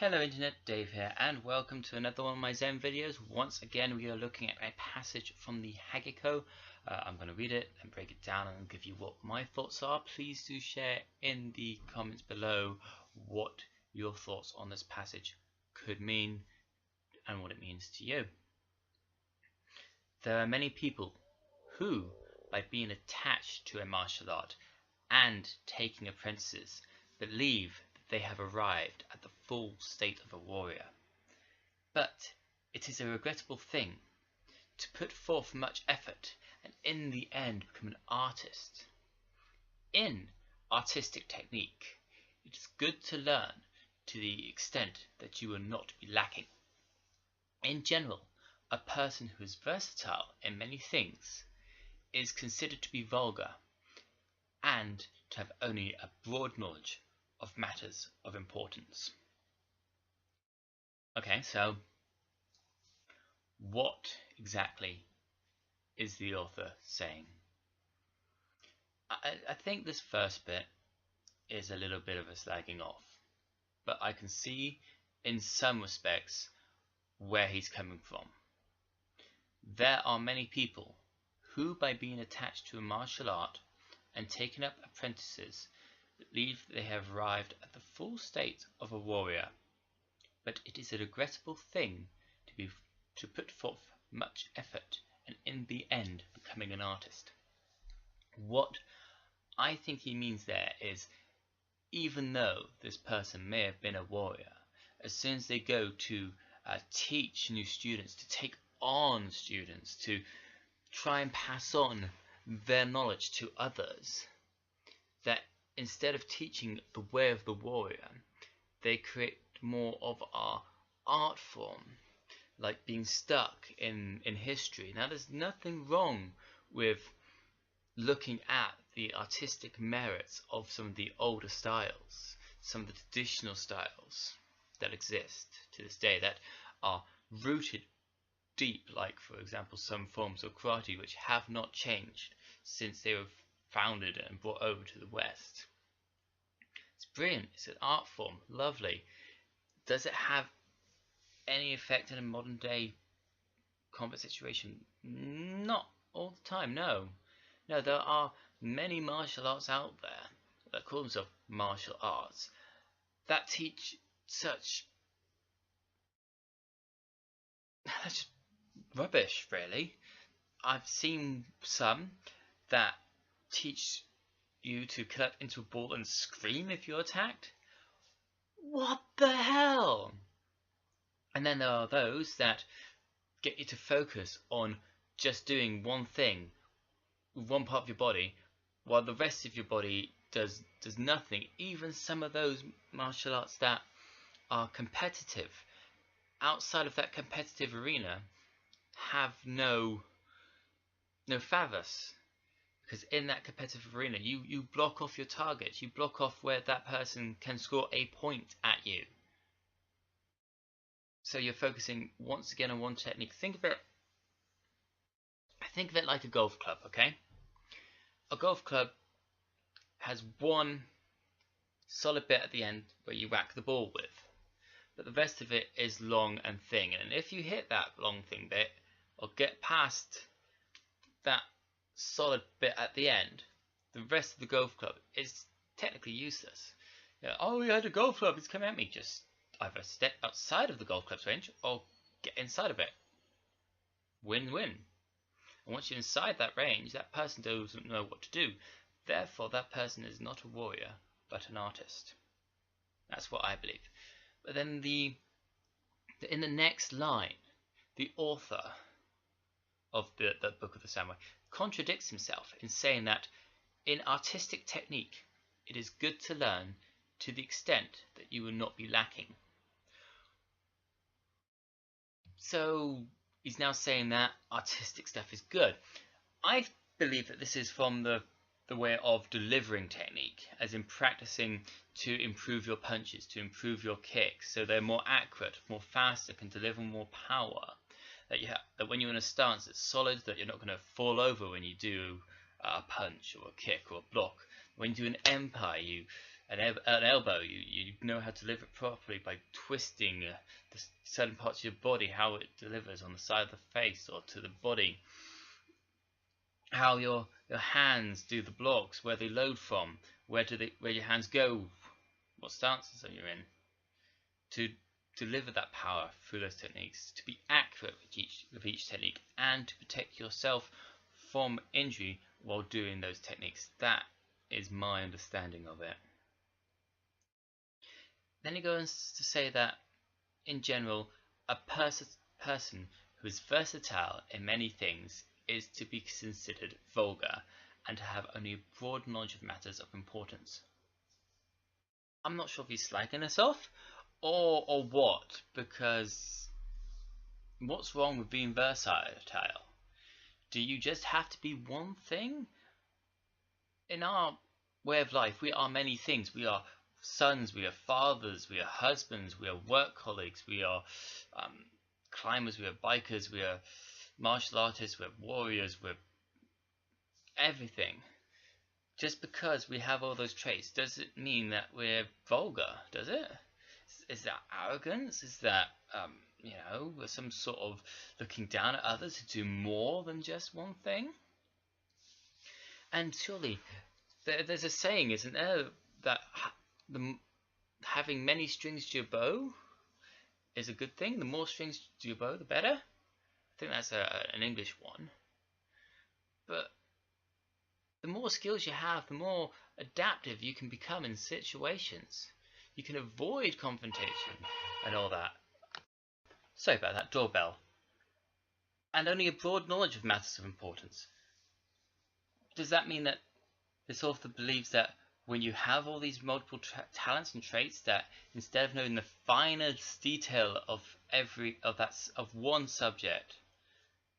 Hello Internet, Dave here, and welcome to another one of my Zen videos. Once again we are looking at a passage from the Hagakure. I'm going to read it and break it down and give you what my thoughts are. Please do share in the comments below what your thoughts on this passage could mean and what it means to you. There are many people who, by being attached to a martial art and taking apprentices, believe they have arrived at the full state of a warrior. But it is a regrettable thing to put forth much effort and in the end become an artist. In artistic technique, it is good to learn to the extent that you will not be lacking. In general, a person who is versatile in many things is considered to be vulgar and to have only a broad knowledge of matters of importance. Okay, so what exactly is the author saying? I think this first bit is a little bit of a slagging off, but I can see in some respects where he's coming from. There are many people who, by being attached to a martial art and taking up apprentices, believe they have arrived at the full state of a warrior, but it is a regrettable thing to put forth much effort and in the end becoming an artist. What I think he means there is, even though this person may have been a warrior, as soon as they go to teach new students, to take on students, to try and pass on their knowledge to others, that instead of teaching the way of the warrior, they create more of our art form, like being stuck in history. Now, there's nothing wrong with looking at the artistic merits of some of the older styles, some of the traditional styles that exist to this day that are rooted deep, like, for example, some forms of karate which have not changed since they were founded and brought over to the West. It's brilliant. It's an art form. Lovely. Does it have any effect in a modern day combat situation? Not all the time, no. No, there are many martial arts out there that call themselves martial arts that teach such that's rubbish, really. I've seen some that teach you to collect into a ball and scream if you're attacked. What the hell? And then there are those that get you to focus on just doing one thing, one part of your body, while the rest of your body does nothing. Even some of those martial arts that are competitive, outside of that competitive arena, have no favors. Because in that competitive arena, you block off your targets. You block off where that person can score a point at you. So you're focusing once again on one technique. Think of it like a golf club, okay? A golf club has one solid bit at the end where you whack the ball with, but the rest of it is long and thin. And if you hit that long thin bit or get past that solid bit at the end, the rest of the golf club is technically useless. You know, oh, we had a golf club, it's coming at me. Just either step outside of the golf club's range or get inside of it. Win-win. And once you're inside that range, that person doesn't know what to do. Therefore, that person is not a warrior, but an artist. That's what I believe. But then in the next line, the author of the Book of the Samurai contradicts himself in saying that in artistic technique, it is good to learn to the extent that you will not be lacking. So he's now saying that artistic stuff is good. I believe that this is from the way of delivering technique, as in practicing to improve your punches, to improve your kicks, so they're more accurate, more faster, can deliver more power. That when you're in a stance that's solid, that you're not going to fall over when you do a punch or a kick or a block. When you do an empire, you an elbow, you know how to deliver it properly by twisting the certain parts of your body, how it delivers on the side of the face or to the body, how your hands do the blocks, where they load from, where your hands go, what stances are you in, to deliver that power through those techniques, to be accurate with each technique, and to protect yourself from injury while doing those techniques. That is my understanding of it. Then he goes to say that, in general, a person who is versatile in many things is to be considered vulgar and to have only a broad knowledge of matters of importance. I'm not sure if he's slagging us off or what, because what's wrong with being versatile? Do you just have to be one thing? In our way of life, we are many things. We are sons, we are fathers, we are husbands, we are work colleagues, we are climbers, we are bikers, we are martial artists, we're warriors, we're everything. Just because we have all those traits, does it mean that we're vulgar? Does it? Is that arrogance? Is that some sort of looking down at others who do more than just one thing? And surely there's a saying, isn't there, that having many strings to your bow is a good thing. The more strings to your bow, the better. I think that's an English one. But the more skills you have, the more adaptive you can become in situations. You can avoid confrontation and all that. Sorry about that, doorbell. And only a broad knowledge of matters of importance. Does that mean that this author believes that when you have all these multiple talents and traits, that instead of knowing the finest detail of one subject,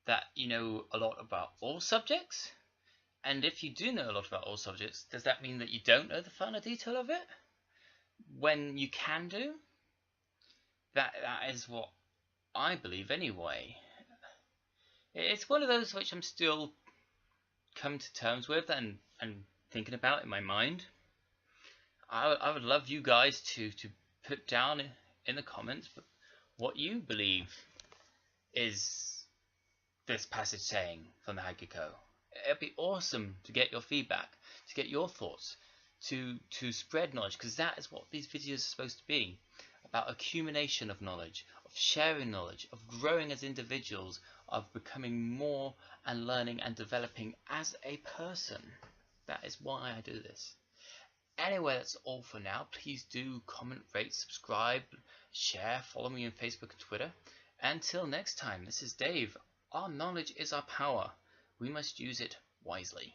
that you know a lot about all subjects? And if you do know a lot about all subjects, does that mean that you don't know the finer detail of it? When you can do? That is what I believe anyway. It's one of those which I'm still coming to terms with and thinking about in my mind. I would love you guys to put down in the comments what you believe is this passage saying from the Hagakure. It'd be awesome to get your feedback, to get your thoughts, to spread knowledge, because that is what these videos are supposed to be, about accumulation of knowledge, of sharing knowledge, of growing as individuals, of becoming more and learning and developing as a person. That is why I do this. Anyway, that's all for now. Please do comment, rate, subscribe, share, follow me on Facebook and Twitter. Until next time, this is Dave. Our knowledge is our power. We must use it wisely.